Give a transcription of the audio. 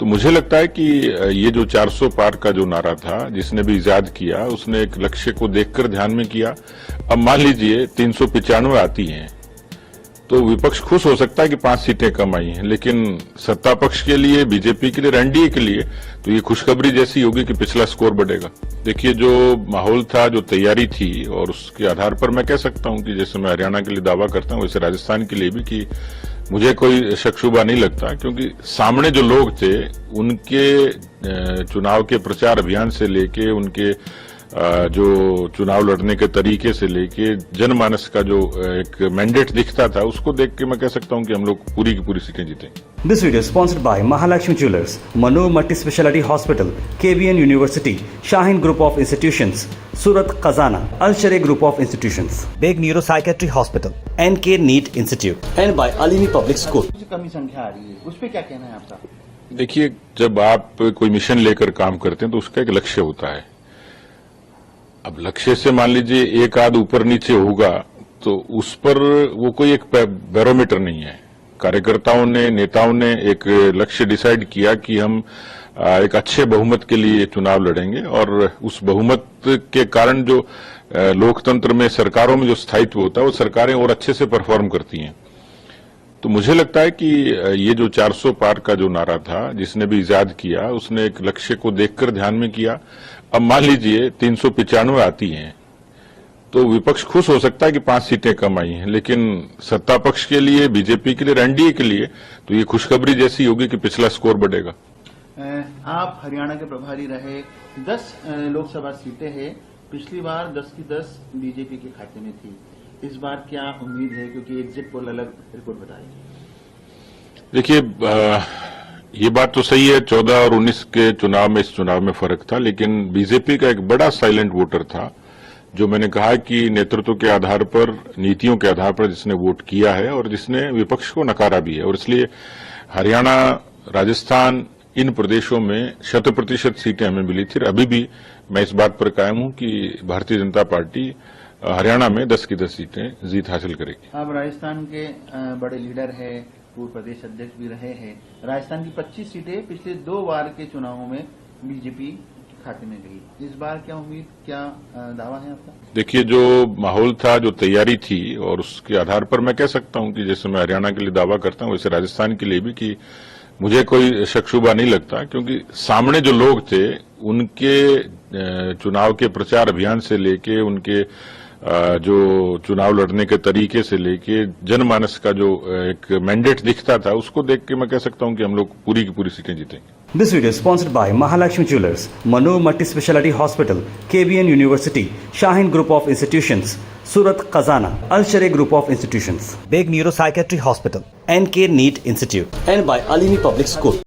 तो मुझे लगता है कि ये जो 400 पार का जो नारा था, जिसने भी इजाद किया, उसने एक लक्ष्य को देखकर ध्यान में किया। अब मान लीजिए 395 आती हैं, तो विपक्ष खुश हो सकता है कि 5 सीटें कम आई हैं, लेकिन सत्ता पक्ष के लिए, बीजेपी के लिए, एनडीए के लिए तो ये खुशखबरी जैसी होगी कि पिछला स्कोर बढ़ेगा। देखिए, जो माहौल था, जो तैयारी थी, और उसके आधार पर मैं कह सकता हूं कि जैसे मैं हरियाणा के लिए दावा करता हूं, वैसे राजस्थान के लिए भी कि मुझे कोई शक शुबा नहीं लगता, क्योंकि सामने जो लोग थे उनके चुनाव के प्रचार अभियान से लेके, उनके जो चुनाव लड़ने के तरीके से लेके, जनमानस का जो एक मैंडेट दिखता था, उसको देख के मैं कह सकता हूं कि हम लोग पूरी की पूरी सीटें जीतेंगे। This video is sponsored by Mahalakshmi Jewelers, Manur Multi Speciality Hospital, KBN University, Shaheen Group of Institutions, Surat Khazana, Al Sharia Group of Institutions, Beg Neuropsychiatry Hospital, NK NEET Institute, and by Alimi Public School. कमी संख्या आ रही है, उस पर क्या कहना है आपका? देखिए, जब आप कोई मिशन लेकर काम करते हैं तो उसका एक लक्ष्य होता है। अब लक्ष्य से मान लीजिए एक आध ऊपर नीचे होगा तो उस पर वो कोई एक बैरोमीटर नहीं है। कार्यकर्ताओं ने, नेताओं ने एक लक्ष्य डिसाइड किया कि हम एक अच्छे बहुमत के लिए चुनाव लड़ेंगे, और उस बहुमत के कारण जो लोकतंत्र में, सरकारों में जो स्थायित्व होता है, वो सरकारें और अच्छे से परफॉर्म करती हैं। तो मुझे लगता है कि ये जो 400 पार का जो नारा था, जिसने भी इजाद किया, उसने एक लक्ष्य को देखकर ध्यान में किया। अब मान लीजिए 395 आती हैं, तो विपक्ष खुश हो सकता है कि 5 सीटें कम आई हैं, लेकिन सत्ता पक्ष के लिए, बीजेपी के लिए, एनडीए के लिए तो ये खुशखबरी जैसी होगी कि पिछला स्कोर बढ़ेगा। आप हरियाणा के प्रभारी रहे, 10 लोकसभा सीटें हैं, पिछली बार 10 की 10 बीजेपी के खाते में थी। इस बार क्या उम्मीद है, क्योंकि एग्जिट पोल अलग रिपोर्ट बता रही है? देखिए, ये बात तो सही है, 14 और 19 के चुनाव में, इस चुनाव में फर्क था, लेकिन बीजेपी का एक बड़ा साइलेंट वोटर था, जो मैंने कहा कि नेतृत्व के आधार पर, नीतियों के आधार पर जिसने वोट किया है और जिसने विपक्ष को नकारा भी है। और इसलिए हरियाणा, राजस्थान, इन प्रदेशों में 100% सीटें हमें मिली थी। अभी भी मैं इस बात पर कायम हूं कि भारतीय जनता पार्टी हरियाणा में 10 की 10 सीटें जीत हासिल करेगी। आप राजस्थान के बड़े लीडर है, पूर्व प्रदेश अध्यक्ष भी रहे हैं। राजस्थान की 25 सीटें पिछले 2 बार के चुनावों में बीजेपी खाते में गई। इस बार क्या उम्मीद, क्या दावा है आपका? देखिए, जो माहौल था, जो तैयारी थी, और उसके आधार पर मैं कह सकता हूं कि जैसे मैं हरियाणा के लिए दावा करता हूं, वैसे राजस्थान के लिए भी कि मुझे कोई शक शुबा नहीं लगता, क्योंकि सामने जो लोग थे उनके चुनाव के प्रचार अभियान से लेके, उनके जो चुनाव लड़ने के तरीके से लेके, जनमानस का जो एक मैंडेट दिखता था, उसको देख के मैं कह सकता हूं कि हम लोग पूरी की पूरी सीटें जीतेंगे। This video is sponsored by Mahalakshmi Jewelers, Manur Multi Speciality Hospital, KBN University, Shaheen Group of Institutions, Surat Khazana, Al Sharia Group of Institutions, Beg Neuropsychiatry Hospital, NK NEET Institute, and by Alimi Public School.